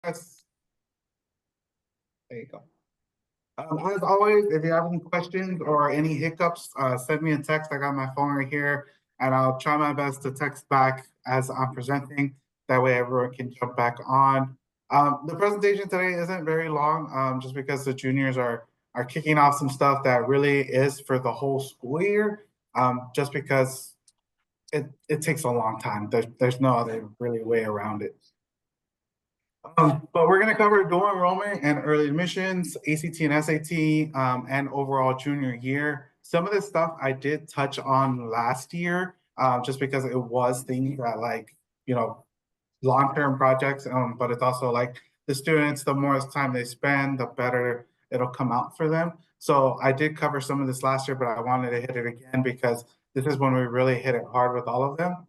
Yes. There you go. As always, if you have any questions or any hiccups, send me a text. I got my phone right here, and I'll try my best to text back as I'm presenting. That way, everyone can jump back on. The presentation today isn't very long, just because the juniors are kicking off some stuff that really is for the whole school year. Just because it takes a long time. There's no other really way around it. But we're going to cover dual enrollment and early admissions, ACT and SAT, and overall junior year. Some of this stuff I did touch on last year, just because it was things that long-term projects, but it's also like the students, the more time they spend, the better it'll come out for them. So I did cover some of this last year, but I wanted to hit it again because this is when we really hit it hard with all of them.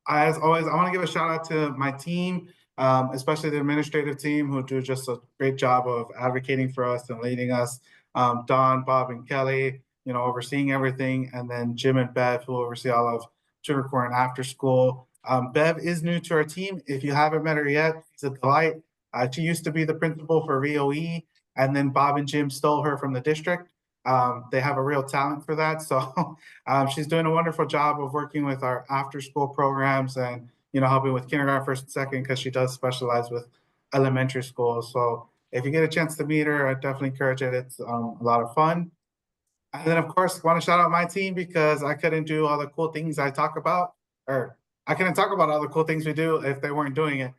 As always, I want to give a shout out to my team, especially the administrative team who do just a great job of advocating for us and leading us. Don, Bob, and Kelly, overseeing everything, and then Jim and Bev, who oversee all of junior core and after school. Bev is new to our team. If you haven't met her yet, she's a delight. She used to be the principal for VOE, and then Bob and Jim stole her from the district. They have a real talent for that. So she's doing a wonderful job of working with our after school programs and, helping with kindergarten, first and second, because she does specialize with elementary school. So if you get a chance to meet her, I definitely encourage it. It's a lot of fun. And then, of course, want to shout out my team because I couldn't do all the cool things I talk about, or I couldn't talk about all the cool things we do if they weren't doing it.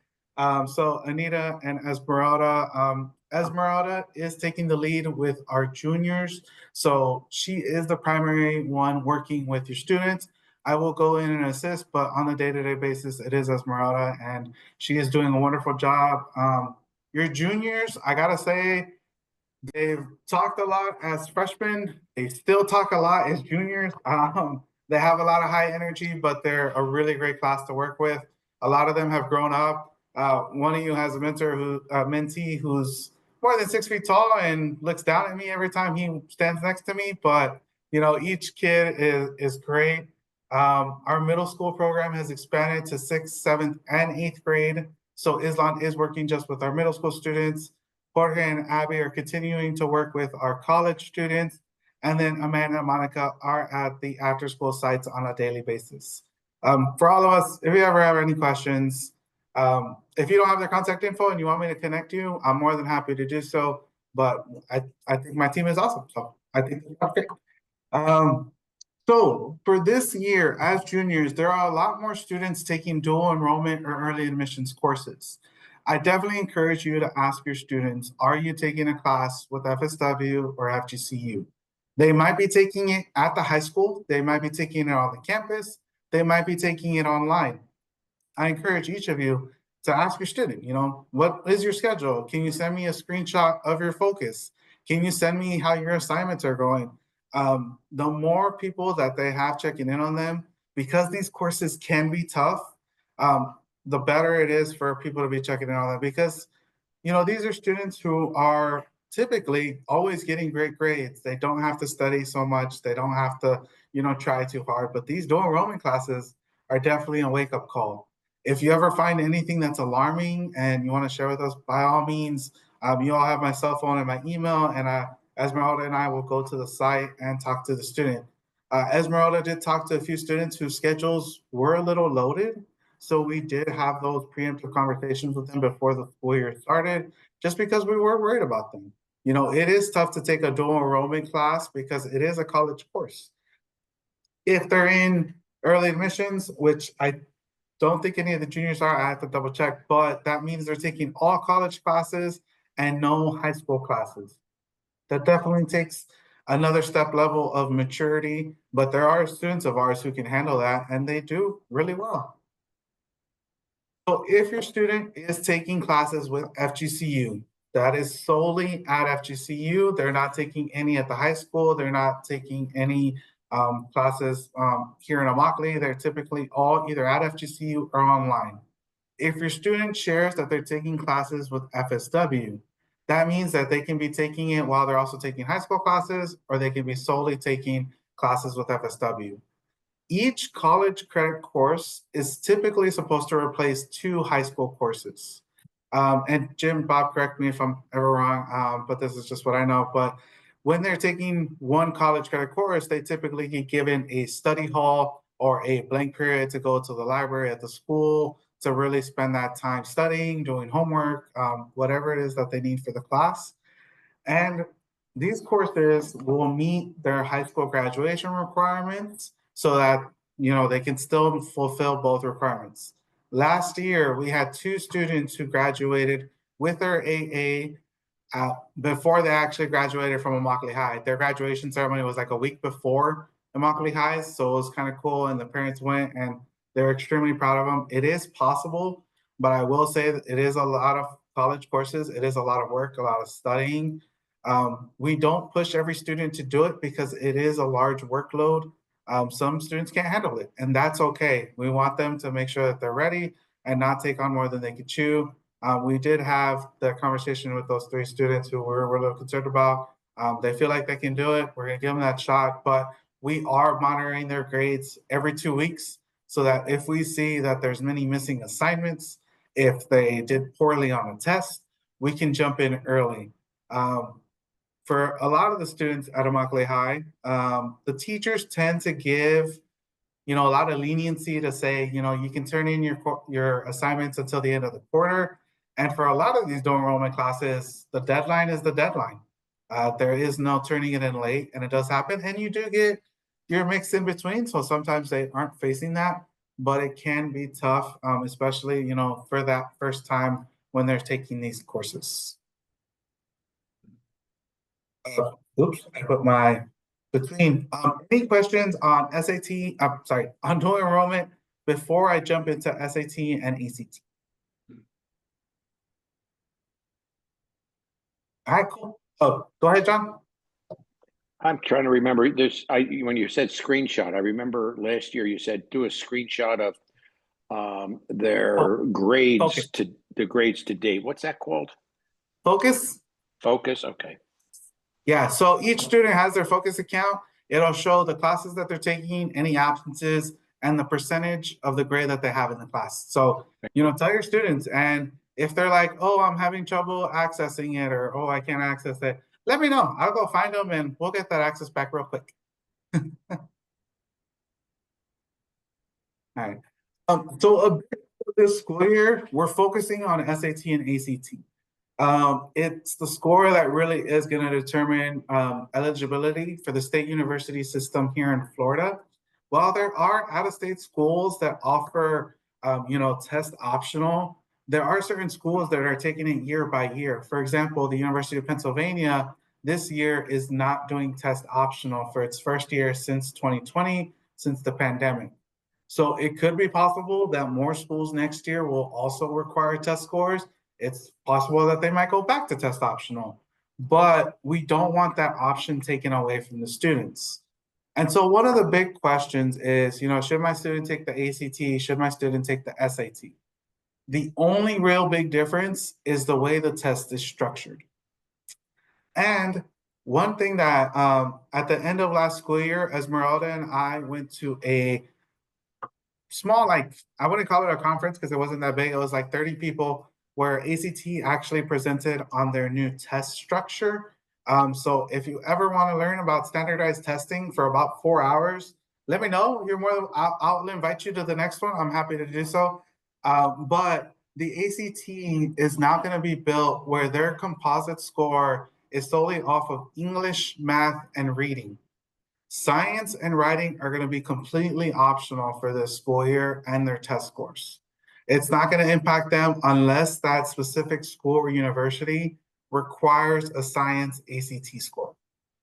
So Anita and Esmeralda, Esmeralda is taking the lead with our juniors. So she is the primary one working with your students. I will go in and assist, but on a day-to-day basis, it is Esmeralda, and she is doing a wonderful job. Your juniors, I gotta say, they've talked a lot as freshmen. They still talk a lot as juniors. They have a lot of high energy, but they're a really great class to work with. A lot of them have grown up. One of you has a mentee who's more than 6 feet tall and looks down at me every time he stands next to me. But each kid is great. Our middle school program has expanded to 6th, 7th, and 8th grade. So Islan is working just with our middle school students. Jorge and Abby are continuing to work with our college students. And then Amanda and Monica are at the after school sites on a daily basis. For all of us, if you ever have any questions, if you don't have their contact info and you want me to connect you, I'm more than happy to do so. But I think my team is awesome. So I think okay. So for this year, as juniors, there are a lot more students taking dual enrollment or early admissions courses. I definitely encourage you to ask your students, are you taking a class with FSW or FGCU? They might be taking it at the high school. They might be taking it on the campus. They might be taking it online. I encourage each of you to ask your student, what is your schedule? Can you send me a screenshot of your focus? Can you send me how your assignments are going? The more people that they have checking in on them, because these courses can be tough, the better it is for people to be checking in on them because, these are students who are typically always getting great grades. They don't have to study so much. They don't have to, try too hard. But these dual enrollment classes are definitely a wake-up call. If you ever find anything that's alarming and you want to share with us, by all means, you all have my cell phone and my email, and Esmeralda and I will go to the site and talk to the student. Esmeralda did talk to a few students whose schedules were a little loaded. So we did have those preemptive conversations with them before the school year started, just because we were worried about them. It is tough to take a dual enrollment class because it is a college course. If they're in early admissions, which I don't think any of the juniors are, I have to double check, but that means they're taking all college classes and no high school classes. That definitely takes another step level of maturity, but there are students of ours who can handle that and they do really well. So if your student is taking classes with FGCU, that is solely at FGCU. They're not taking any at the high school. They're not taking any classes here in Immokalee. They're typically all either at FGCU or online. If your student shares that they're taking classes with FSW, that means that they can be taking it while they're also taking high school classes, or they can be solely taking classes with FSW. Each college credit course is typically supposed to replace 2 high school courses. And Jim, Bob, correct me if I'm ever wrong, but this is just what I know. But when they're taking one college credit course, they typically get given a study hall or a blank period to go to the library at the school to really spend that time studying, doing homework, whatever it is that they need for the class. And these courses will meet their high school graduation requirements so that they can still fulfill both requirements. Last year, we had 2 students who graduated with their AA before they actually graduated from Immokalee High. Their graduation ceremony was like a week before Immokalee High, so it was kind of cool. And the parents went and they're extremely proud of them. It is possible, but I will say that it is a lot of college courses. It is a lot of work, a lot of studying. We don't push every student to do it because it is a large workload. Some students can't handle it, and that's okay. We want them to make sure that they're ready and not take on more than they can chew. We did have the conversation with those 3 students who we're a little concerned about. They feel like they can do it. We're going to give them that shot, but we are monitoring their grades every 2 weeks so that if we see that there's many missing assignments, if they did poorly on a test, we can jump in early. For a lot of the students at Immokalee High, the teachers tend to give a lot of leniency to say, you can turn in your assignments until the end of the quarter. And for a lot of these dual enrollment classes, the deadline is the deadline. There is no turning it in late, and it does happen. And you do get your mix in between. So sometimes they aren't facing that, but it can be tough, especially, for that first time when they're taking these courses. Oops, I put my between. Any questions on SAT? I'm sorry, on dual enrollment before I jump into SAT and ACT? All right, cool. Oh, go ahead, John. I'm trying to remember this. When you said screenshot, I remember last year you said do a screenshot of their grades Focus. to the grades to date. What's that called? Focus. Focus. Okay. Yeah, so each student has their Focus account. It'll show the classes that they're taking, any absences, and the percentage of the grade that they have in the class. So, tell your students, and if they're like, oh, I'm having trouble accessing it, or oh, I can't access it, let me know. I'll go find them and we'll get that access back real quick. All right. So a bit of this school year, we're focusing on SAT and ACT. It's the score that really is going to determine eligibility for the state university system here in Florida. While there are out-of-state schools that offer, test optional, there are certain schools that are taking it year by year. For example, the University of Pennsylvania this year is not doing test optional for its first year since 2020, since the pandemic. So it could be possible that more schools next year will also require test scores. It's possible that they might go back to test optional, but we don't want that option taken away from the students. And so one of the big questions is, should my student take the ACT? Should my student take the SAT? The only real big difference is the way the test is structured. And one thing that at the end of last school year, Esmeralda and I went to a small, I wouldn't call it a conference because it wasn't that big. It was like 30 people where ACT actually presented on their new test structure. So if you ever want to learn about standardized testing for about 4 hours, let me know. I'll invite you to the next one. I'm happy to do so. But the ACT is now going to be built where their composite score is solely off of English, math, and reading. Science and writing are going to be completely optional for this school year and their test scores. It's not going to impact them unless that specific school or university requires a science ACT score.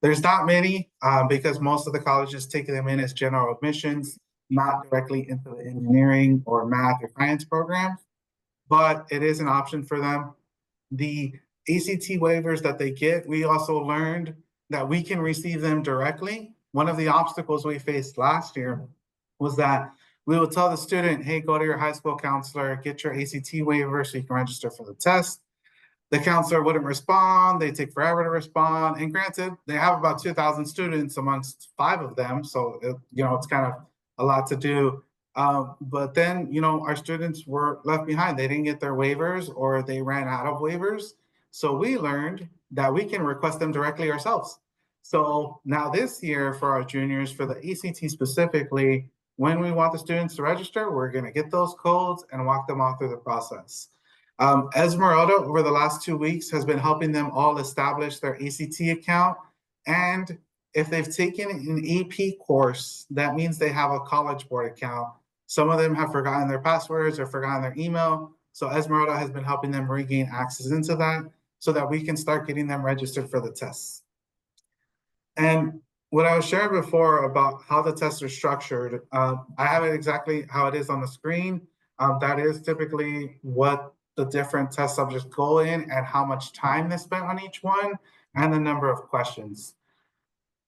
There's not many because most of the colleges take them in as general admissions, not directly into the engineering or math or science programs, but it is an option for them. The ACT waivers that they get, we also learned that we can receive them directly. One of the obstacles we faced last year was that we would tell the student, hey, go to your high school counselor, get your ACT waiver so you can register for the test. The counselor wouldn't respond. They take forever to respond. And granted, they have about 2,000 students amongst 5 of them. So, it's kind of a lot to do. But then, you know, our students were left behind. They didn't get their waivers or they ran out of waivers. So we learned that we can request them directly ourselves. So now this year for our juniors, for the ACT specifically, when we want the students to register, we're going to get those codes and walk them all through the process. Esmeralda, over the last 2 weeks, has been helping them all establish their ACT account. And if they've taken an AP course, that means they have a College Board account. Some of them have forgotten their passwords or forgotten their email. So Esmeralda has been helping them regain access into that so that we can start getting them registered for the tests. And what I was sharing before about how the tests are structured, I have it exactly how it is on the screen. That is typically what the different test subjects go in and how much time they spent on each one and the number of questions.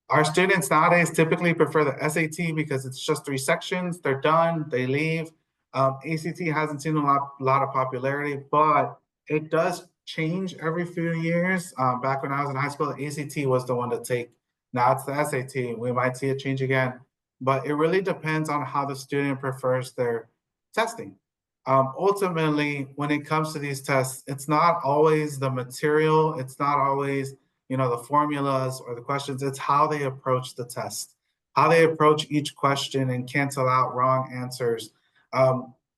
Our students nowadays typically prefer the SAT because it's just 3 sections, they're done, they leave. ACT hasn't seen a lot of popularity, but it does change every few years. Back when I was in high school, the ACT was the one to take. Now it's the SAT. We might see it change again, but it really depends on how the student prefers their testing. Ultimately, when it comes to these tests, it's not always the material, it's not always, you know, the formulas or the questions, it's how they approach the test, how they approach each question and cancel out wrong answers.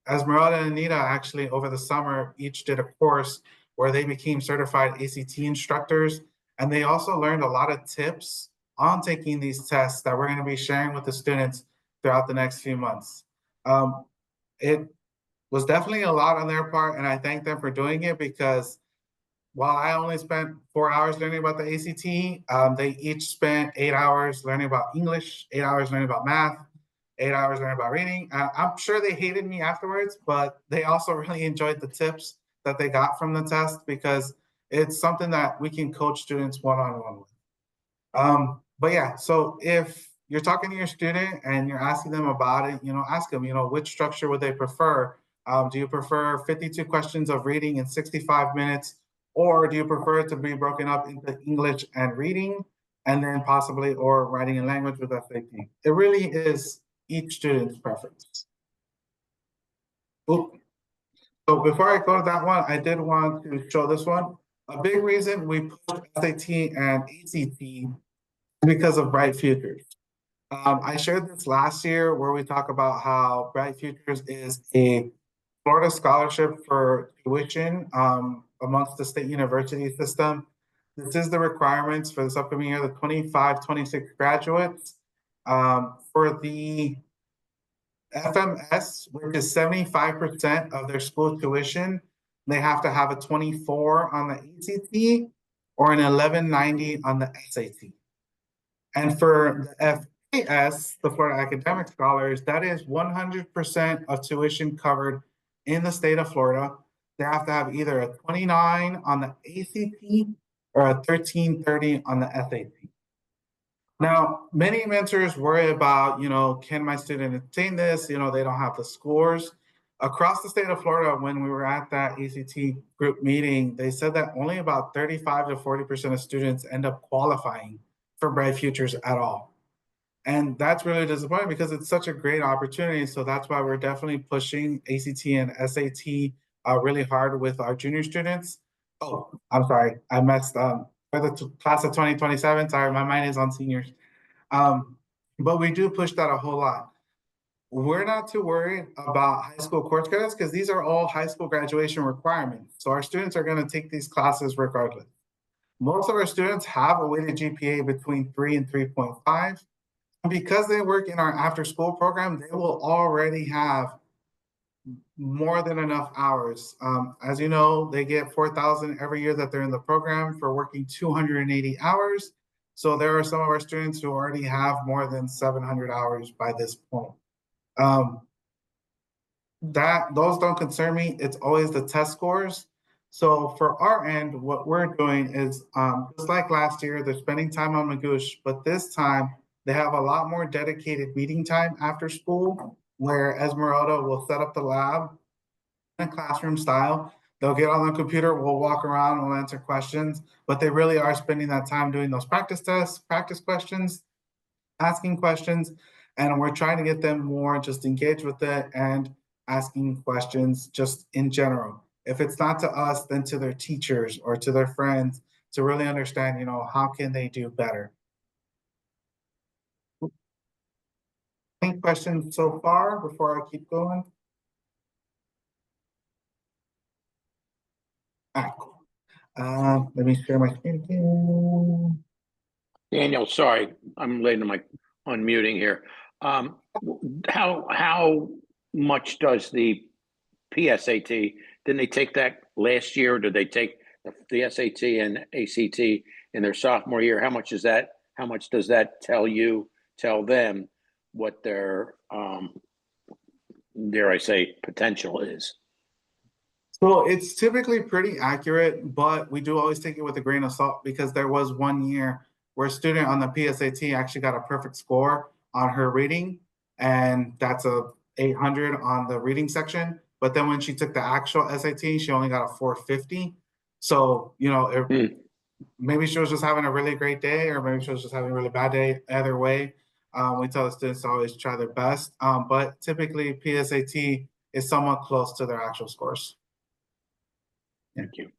Esmeralda and Anita actually over the summer each did a course where they became certified ACT instructors, and they also learned a lot of tips on taking these tests that we're going to be sharing with the students throughout the next few months. It was definitely a lot on their part, and I thank them for doing it because while I only spent 4 hours learning about the ACT, they each spent 8 hours learning about English, 8 hours learning about math, 8 hours learning about reading. I'm sure they hated me afterwards, but they also really enjoyed the tips that they got from the test because it's something that we can coach students one-on-one with. But yeah, so if you're talking to your student and you're asking them about it, you know, ask them, you know, which structure would they prefer? Do you prefer 52 questions of reading in 65 minutes? Or do you prefer it to be broken up into English and reading, and then possibly, or writing and language with SAT? It really is each student's preference. Oop. So before I go to that one, I did want to show this one. A big reason we put SAT and ACT is because of Bright Futures. I shared this last year where we talk about how Bright Futures is a Florida scholarship for tuition amongst the state university system. This is the requirements for this upcoming year, the 25-26 graduates. For the FMS, which is 75% of their school tuition, they have to have a 24 on the ACT or an 1190 on the SAT. And for the FAS, the Florida Academic Scholars, that is 100% of tuition covered in the state of Florida. They have to have either a 29 on the ACT or a 1330 on the SAT. Now, many mentors worry about, you know, can my student attain this? You know, they don't have the scores. Across the state of Florida, when we were at that ACT group meeting, they said that only about 35 to 40% of students end up qualifying for Bright Futures at all. And that's really disappointing because it's such a great opportunity. So that's why we're definitely pushing ACT and SAT really hard with our junior students. Oh, I'm sorry, I messed for the class of 2027. Sorry, my mind is on seniors. But we do push that a whole lot. We're not too worried about high school course credits because these are all high school graduation requirements. So our students are going to take these classes regardless. Most of our students have a weighted GPA between 3 and 3.5. Because they work in our after school program, they will already have more than enough hours. As you know, they get 4,000 every year that they're in the program for working 280 hours. So there are some of our students who already have more than 700 hours by this point. Those don't concern me. It's always the test scores. So for our end, what we're doing is just like last year, they're spending time on Magoosh, but this time they have a lot more dedicated meeting time after school where Esmeralda will set up the lab in a classroom style. They'll get on the computer, we'll walk around, we'll answer questions, but they really are spending that time doing those practice tests, practice questions, asking questions. And we're trying to get them more just engaged with it and asking questions just in general. If it's not to us, then to their teachers or to their friends to really understand, how can they do better? Any questions so far before I keep going? All right, cool. Let me share my screen again. Daniel, sorry, I'm late on my unmuting here. How much does the PSAT, didn't they take that last year? Or did they take the SAT and ACT in their sophomore year? How much does that tell them what their, dare I say, potential is? So it's typically pretty accurate, but we do always take it with a grain of salt because there was one year where a student on the PSAT actually got a perfect score on her reading, and that's a 800 on the reading section. But then when she took the actual SAT, she only got a 450. So, maybe she was just having a really great day, or maybe she was just having a really bad day. Either way, we tell the students to always try their best. But typically, PSAT is somewhat close to their actual scores. Thank you.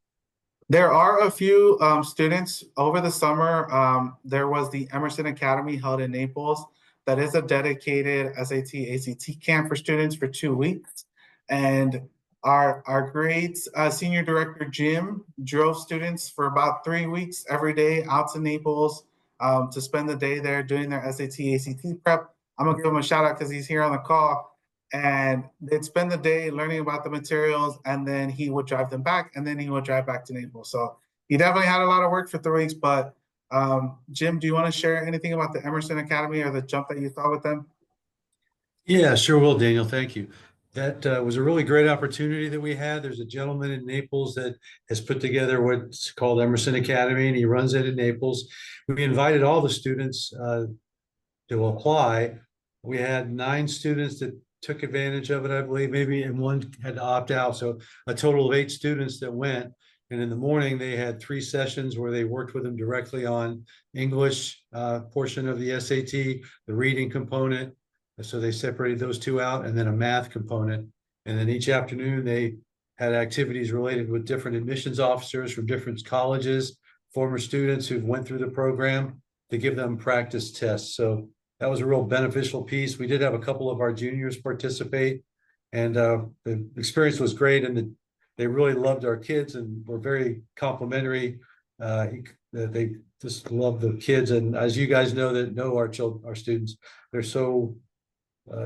There are a few students over the summer. There was the Emerson Academy held in Naples. That is a dedicated SAT, ACT camp for students for 2 weeks. And our great senior director, Jim, drove students for about 3 weeks every day out to Naples to spend the day there doing their SAT, ACT prep. I'm going to give him a shout out because he's here on the call. And they'd spend the day learning about the materials, and then he would drive them back, and then he would drive back to Naples. So he definitely had a lot of work for 3 weeks. But Jim, do you want to share anything about the Emerson Academy or the jump that you saw with them? Yeah, sure will, Daniel. Thank you. That was a really great opportunity that we had. There's a gentleman in Naples that has put together what's called Emerson Academy, and he runs it in Naples. We invited all the students to apply. We had 9 students that took advantage of it, I believe, maybe, and one had to opt out. So a total of 8 students that went. And in the morning, they had 3 sessions where they worked with them directly on English portion of the SAT, the reading component. So they separated those 2 out, and then a math component. And then each afternoon, they had activities related with different admissions officers from different colleges, former students who've went through the program, to give them practice tests. So that was a real beneficial piece. We did have a couple of our juniors participate, and the experience was great, and they really loved our kids and were very complimentary. They just love the kids, and as you guys know that know our students, they're so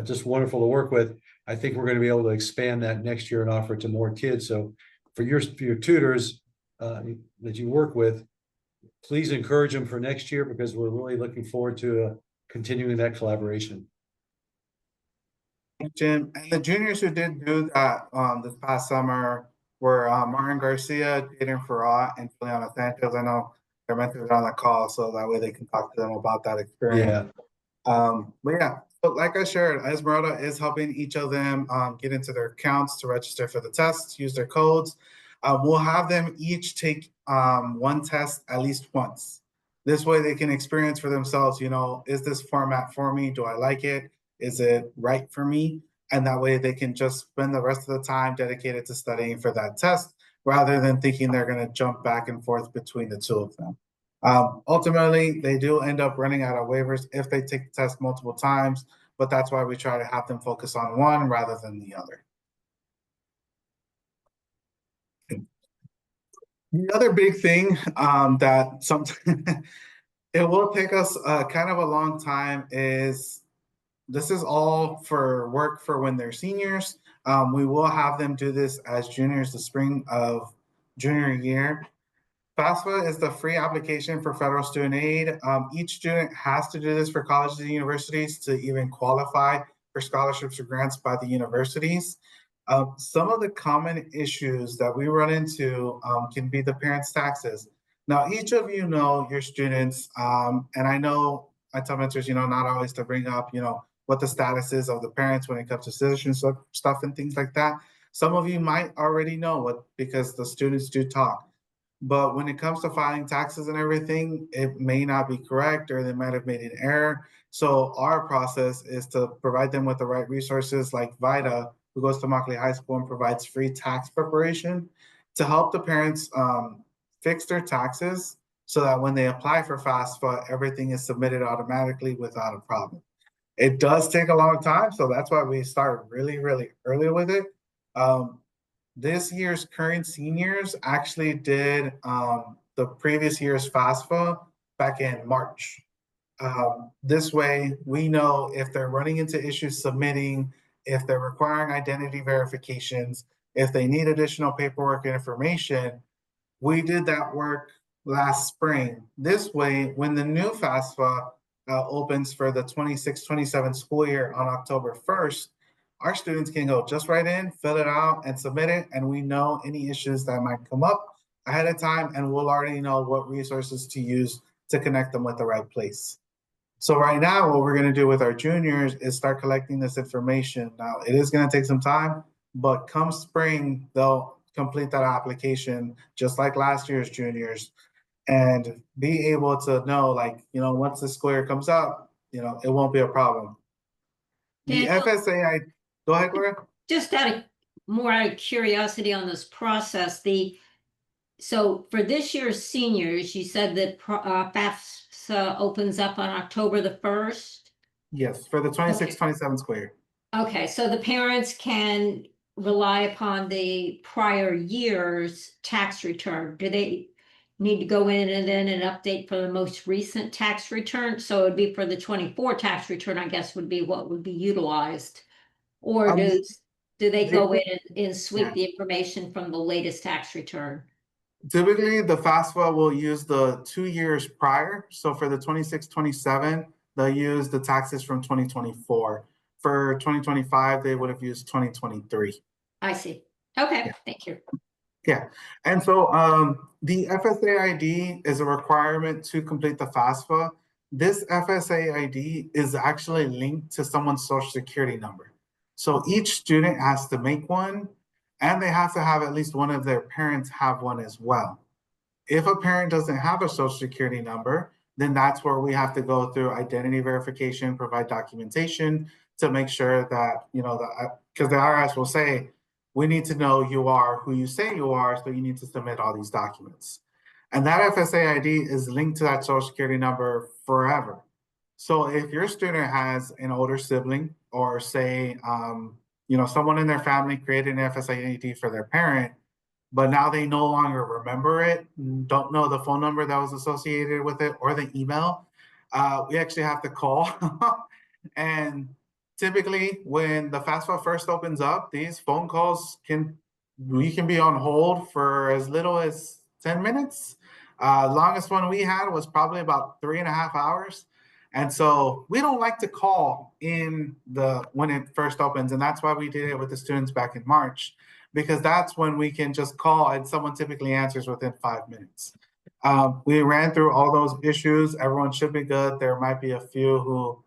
just wonderful to work with. I think we're going to be able to expand that next year and offer it to more kids. So for your tutors that you work with, please encourage them for next year, because we're really looking forward to continuing that collaboration. Jim, and the juniors who did do that this past summer were Martin Garcia, Jaden Farrar, and Juliana Sanchez. I know they're meant to be on the call, so that way they can talk to them about that experience. But yeah, so like I shared, Esmeralda is helping each of them get into their accounts to register for the tests, use their codes. We'll have them each take one test at least once. This way they can experience for themselves, is this format for me? Do I like it? Is it right for me? And that way they can just spend the rest of the time dedicated to studying for that test, rather than thinking they're going to jump back and forth between the 2 of them. Ultimately, they do end up running out of waivers if they take the test multiple times, but that's why we try to have them focus on one rather than the other. The other big thing that sometimes it will take us kind of a long time is, this is all for work for when they're seniors. We will have them do this as juniors the spring of junior year. FAFSA is the free application for federal student aid. Each student has to do this for colleges and universities to even qualify for scholarships or grants by the universities. Some of the common issues that we run into can be the parents' taxes. Now, each of you know your students, and I know I tell mentors, not always to bring up, what the status is of the parents when it comes to citizenship stuff and things like that. Some of you might already know because the students do talk. But when it comes to filing taxes and everything, it may not be correct, or they might have made an error. So our process is to provide them with the right resources like VITA, who goes to Immokalee High School and provides free tax preparation to help the parents fix their taxes so that when they apply for FAFSA, everything is submitted automatically without a problem. It does take a long time, so that's why we start really, really early with it. This year's current seniors actually did the previous year's FAFSA back in March. This way, we know if they're running into issues submitting, if they're requiring identity verifications, if they need additional paperwork and information. We did that work last spring. This way, when the new FAFSA opens for the 26-27 school year on October 1st, our students can go just right in, fill it out, and submit it, and we know any issues that might come up ahead of time, and we'll already know what resources to use to connect them with the right place. So right now, what we're going to do with our juniors is start collecting this information. Now, it is going to take some time, but come spring, they'll complete that application just like last year's juniors and be able to know, like, once the school year comes up, it won't be a problem. The Daniel, FSA, go ahead, Gloria. just out of curiosity on this process, so for this year's seniors, you said that FAFSA opens up on October the 1st? Yes, for the 26-27 school year. Okay, so the parents can rely upon the prior year's tax return. Do they need to go in and then an update for the most recent tax return? So it'd be for the 24 tax return, I guess, would be what would be utilized. Or do they go in and sweep the information from the latest tax return? Typically, the FAFSA will use the 2 years prior. So for the 26-27, they'll use the taxes from 2024. For 2025, they would have used 2023. I see. Okay, Yeah. Thank you. Yeah, and so the FSA ID is a requirement to complete the FAFSA. This FSA ID is actually linked to someone's social security number. So each student has to make one, and they have to have at least one of their parents have one as well. If a parent doesn't have a social security number, then that's where we have to go through identity verification, provide documentation to make sure that, because the IRS will say, we need to know you are who you say you are, so you need to submit all these documents. And that FSA ID is linked to that social security number forever. So if your student has an older sibling, or say, someone in their family created an FSA ID for their parent, but now they no longer remember it, don't know the phone number that was associated with it or the email, we actually have to call. And typically, when the FAFSA first opens up, these phone calls we can be on hold for as little as 10 minutes. Longest one we had was probably about 3.5 hours. And so we don't like to call when it first opens. And that's why we did it with the students back in March, because that's when we can just call and someone typically answers within 5 minutes. We ran through all those issues. Everyone should be good. There might be a few who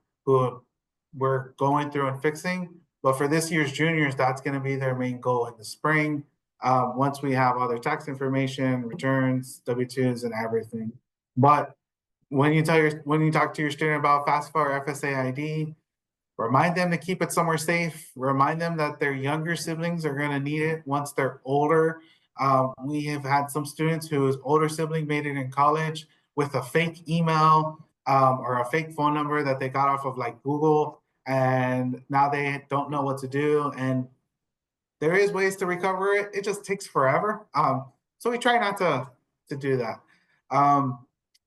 we're going through and fixing, but for this year's juniors, that's going to be their main goal in the spring. Once we have all their tax information, returns, W-2s, and everything. But when you talk to your student about FAFSA or FSA ID, remind them to keep it somewhere safe. Remind them that their younger siblings are going to need it once they're older. We have had some students whose older sibling made it in college with a fake email or a fake phone number that they got off of like Google, and now they don't know what to do. And there is ways to recover it. It just takes forever. So we try not to do that.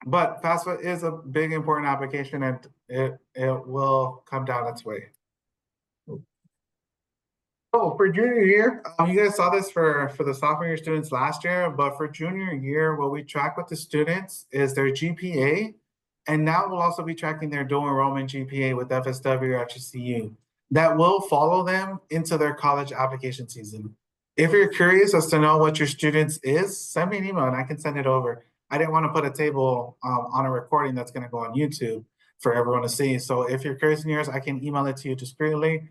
But FAFSA is a big, important application, and it will come down its way. Oh, for junior year, you guys saw this for the sophomore year students last year, but for junior year, what we track with the students is their GPA, and now we'll also be tracking their dual enrollment GPA with FSW or HSCU. That will follow them into their college application season. If you're curious as to know what your students is, send me an email and I can send it over. I didn't want to put a table on a recording that's going to go on YouTube for everyone to see. So if you're curious in yours, I can email it to you discreetly.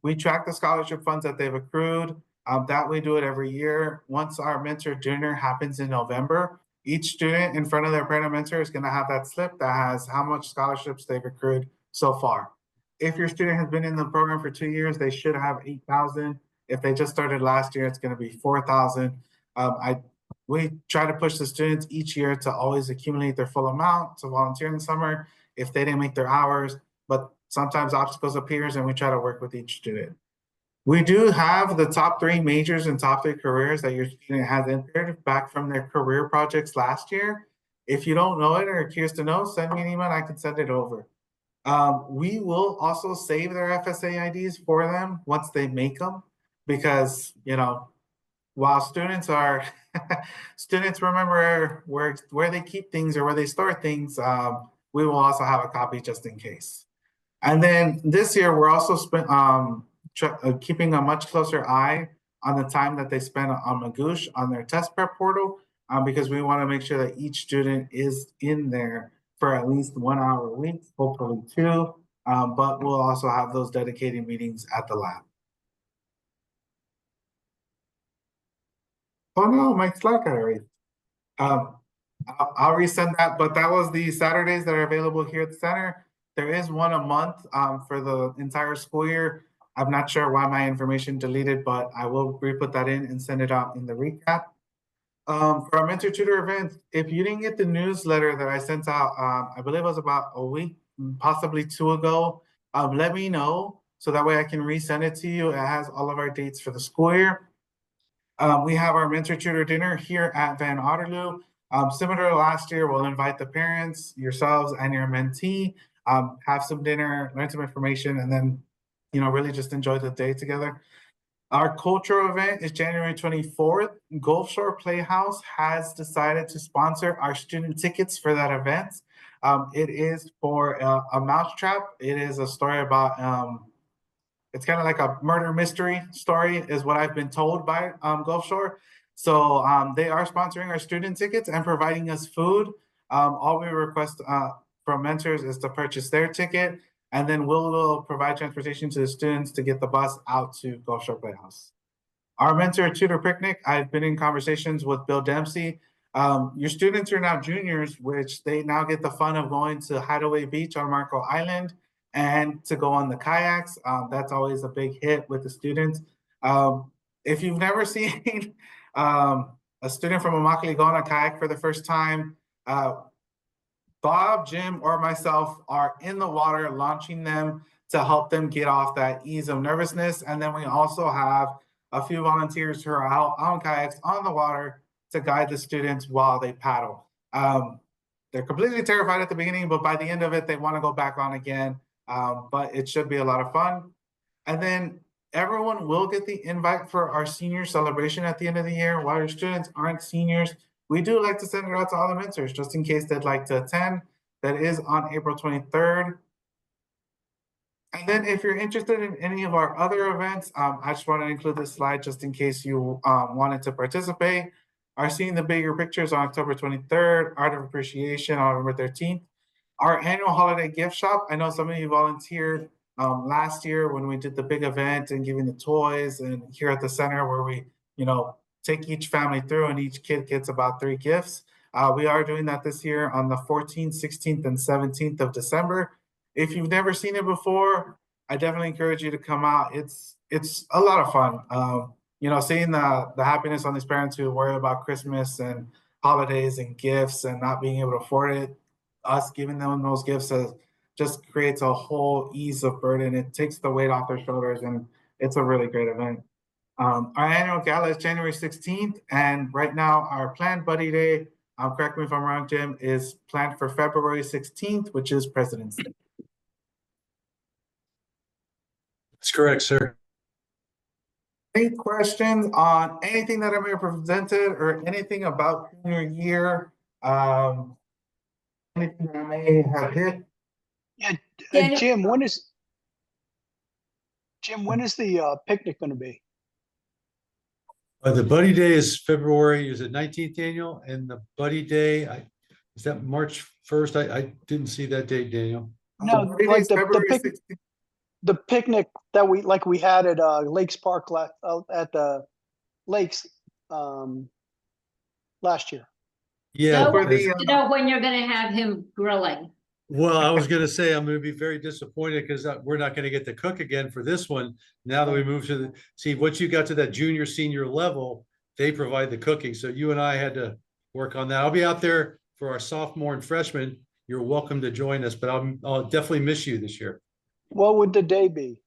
We track the scholarship funds that they've accrued. That we do it every year. Once our mentor dinner happens in November, Each student in front of their parent and mentor is gonna have that slip that has how much scholarships they've accrued so far. If your student has been in the program for 2 years, they should have 8,000. If they just started last year, it's gonna be 4,000. We try to push the students each year to always accumulate their full amount to volunteer in the summer if they didn't make their hours, but sometimes obstacles appears and we try to work with each student. We do have the top 3 majors and top 3 careers that your student has entered back from their career projects last year. If you don't know it or are curious to know, send me an email, I can send it over. We will also save their FSA IDs for them once they make them, because, you know, while students are, students remember where they keep things or where they store things, we will also have a copy just in case. And then this year, we're also keeping a much closer eye on the time that they spend on Magoosh on their test prep portal, because we want to make sure that each student is in there for at least 1 hour a week, hopefully 2, but we'll also have those dedicated meetings at the lab. Oh no, my Slack got erased. I'll resend that, but that was the Saturdays that are available here at the center. There is one a month for the entire school year. I'm not sure why my information deleted, but I will re-put that in and send it out in the recap. For our mentor tutor event, if you didn't get the newsletter that I sent out, I believe it was about a week, possibly 2 ago, let me know so that way I can resend it to you. It has all of our dates for the school year. We have our mentor tutor dinner here at Van Otterloo. Similar to last year, we'll invite the parents, yourselves, and your mentee, have some dinner, learn some information, and then, you know, really just enjoy the day together. Our cultural event is January 24th. Gulf Shore Playhouse has decided to sponsor our student tickets for that event. It is for a mousetrap. It is a story about, it's kind of like a murder mystery story is what I've been told by Gulf Shore. So they are sponsoring our student tickets and providing us food. All we request from mentors is to purchase their ticket, and then we'll provide transportation to the students to get the bus out to Gulf Shore Playhouse. Our mentor tutor picnic, I've been in conversations with Bill Dempsey. Your students are now juniors, which they now get the fun of going to Hideaway Beach on Marco Island and to go on the kayaks. That's always a big hit with the students. If you've never seen a student from Immokalee go on a kayak for the first time, Bob, Jim, or myself are in the water launching them to help them get off that ease of nervousness. And then we also have a few volunteers who are out on kayaks on the water to guide the students while they paddle. They're completely terrified at the beginning, but by the end of it, they want to go back on again. But it should be a lot of fun. And then everyone will get the invite for our senior celebration at the end of the year. While your students aren't seniors, we do like to send it out to all the mentors just in case they'd like to attend. That is on April 23rd. And then if you're interested in any of our other events, I just want to include this slide just in case you wanted to participate. Our Seeing the Bigger Pictures on October 23rd, Art of Appreciation on November 13th. Our annual holiday gift shop, I know some of you volunteered last year when we did the big event and giving the toys, and here at the center where we, you know, take each family through and each kid gets about 3 gifts. We are doing that this year on the 14th, 16th, and 17th of December. If you've never seen it before, I definitely encourage you to come out. It's a lot of fun. You know, seeing the happiness on these parents who worry about Christmas and holidays and gifts and not being able to afford it, us giving them those gifts just creates a whole ease of burden. It takes the weight off their shoulders, and it's a really great event. Our annual gala is January 16th, and right now our planned buddy day, correct me if I'm wrong, Jim, is planned for February 16th, which is President's Day. That's correct, sir. Any questions on anything that I may have presented or anything about junior year? Anything that I may have hit? Yeah, Daniel? Jim, when is the picnic going to be? The Buddy Day is February, is it 19th, Daniel? And the Buddy Day, is that March 1st? I didn't see that date, Daniel. No, It like is February 16th. the picnic that we had at Lakes Park at the lakes last year. Yeah, So, For because- the, to know when you're gonna have him grilling. well, I was gonna say, I'm gonna be very disappointed because we're not gonna get to cook again for this one. Now that we move to see, once you got to that junior, senior level, they provide the cooking. So you and I had to work on that. I'll be out there for our sophomore and freshman. You're welcome to join us, but I'll definitely miss you this year. What would the day be?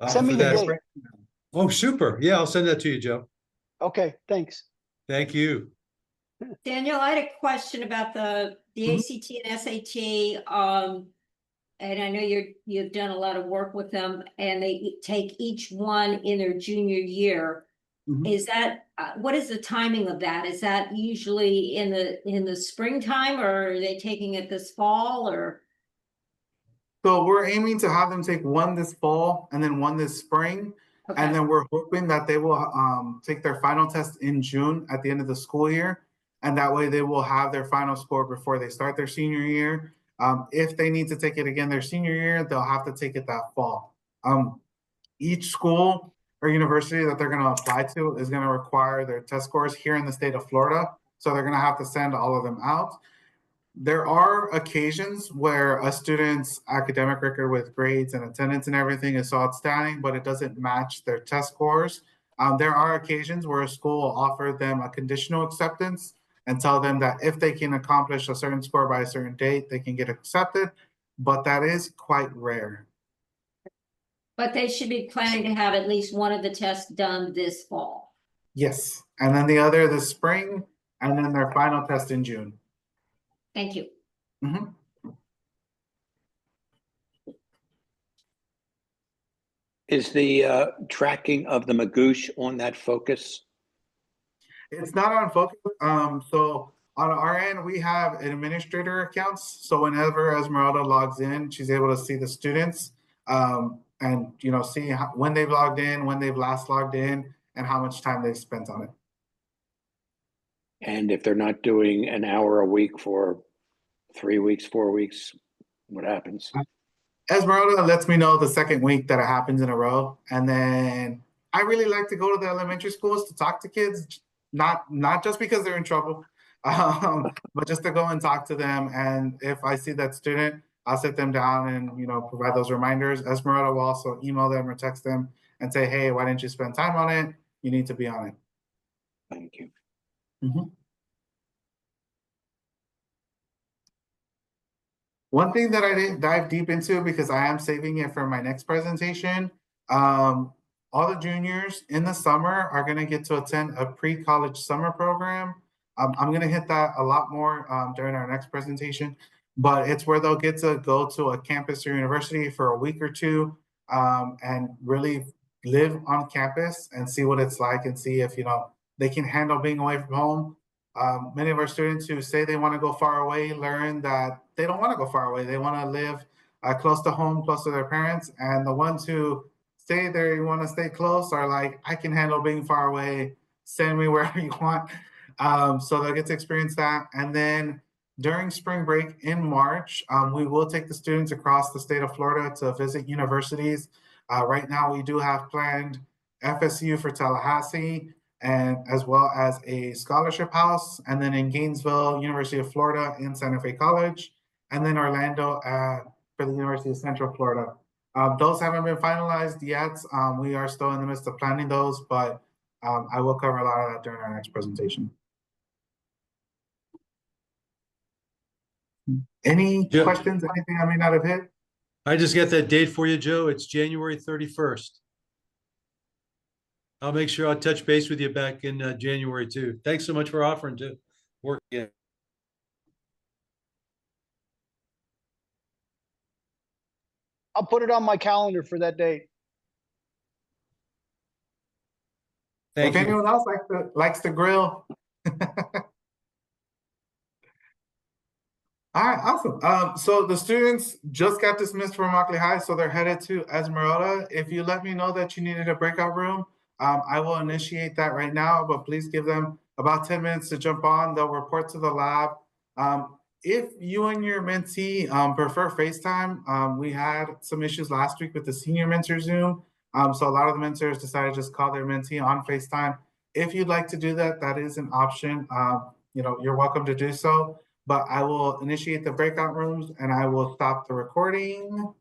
Send me For the that- date. Oh, super. Yeah, I'll send that to you, Joe. Okay, thanks. Thank you. Daniel, I had a question about the Mhm. ACT and SAT. And I know you've done a lot of work with them and they take each one in their junior year. Mhm. Is that, what is the timing of that? Is that usually in the springtime or are they taking it this fall or? so we're aiming to have them take one this fall and then one this spring. Okay, And then we're hoping that they will take their final test in June at the end of the school year. And that way they will have their final score before they start their senior year. If they need to take it again their senior year, they'll have to take it that fall. Each school or university that they're going to apply to is going to require their test scores here in the state of Florida. So they're going to have to send all of them out. There are occasions where a student's academic record with grades and attendance and everything is so outstanding, but it doesn't match their test scores. There are occasions where a school will offer them a conditional acceptance and tell them that if they can accomplish a certain score by a certain date, they can get accepted, but that is quite rare. but they should be planning to have at least one of the tests done this fall. Yes, and then the other this spring, and then their final test in June. Thank you. Mhm. Is the tracking of the Magoosh on that focus? It's not on focus. So on our end, we have administrator accounts. So whenever Esmeralda logs in, she's able to see the students and see when they've logged in, when they've last logged in, and how much time they've spent on it. And if they're not doing an hour a week for 3 weeks, 4 weeks, what happens? Esmeralda lets me know the second week that it happens in a row, and then I really like to go to the elementary schools to talk to kids, not just because they're in trouble, but just to go and talk to them. And if I see that student, I'll sit them down and provide those reminders. Esmeralda will also email them or text them and say, "Hey, why didn't you spend time on it? You need to be on it." Thank you. One thing that I didn't dive deep into because I am saving it for my next presentation, all the juniors in the summer are going to get to attend a pre-college summer program. I'm going to hit that a lot more during our next presentation, but it's where they'll get to go to a campus or university for a week or two and really live on campus and see what it's like and see if they can handle being away from home. Many of our students who say they want to go far away learn that they don't want to go far away. They want to live close to home, close to their parents. And the ones who stay there, you want to stay close, are like, I can handle being far away. Send me wherever you want. So they'll get to experience that. And then during spring break in March, we will take the students across the state of Florida to visit universities. Right now, we do have planned FSU for Tallahassee, and as well as a scholarship house, and then in Gainesville, University of Florida in Santa Fe College, and then Orlando for the University of Central Florida. Those haven't been finalized yet. We are still in the midst of planning those, but I will cover a lot of that during our next presentation. Any Yeah. questions, anything I may not have hit? I just got that date for you, Joe. It's January 31st. I'll make sure I'll touch base with you back in January too. Thanks so much for offering to work again. I'll put it on my calendar for that date. Thank If you. anyone else likes to grill. All right, awesome. So the students just got dismissed from Immokalee High, so they're headed to Esmeralda. If you let me know that you needed a breakout room, I will initiate that right now, but please give them about 10 minutes to jump on. They'll report to the lab. If you and your mentee prefer FaceTime, we had some issues last week with the senior mentor Zoom. So a lot of the mentors decided to just call their mentee on FaceTime. If you'd like to do that, that is an option. you're welcome to do so. But I will initiate the breakout rooms and I will stop the recording.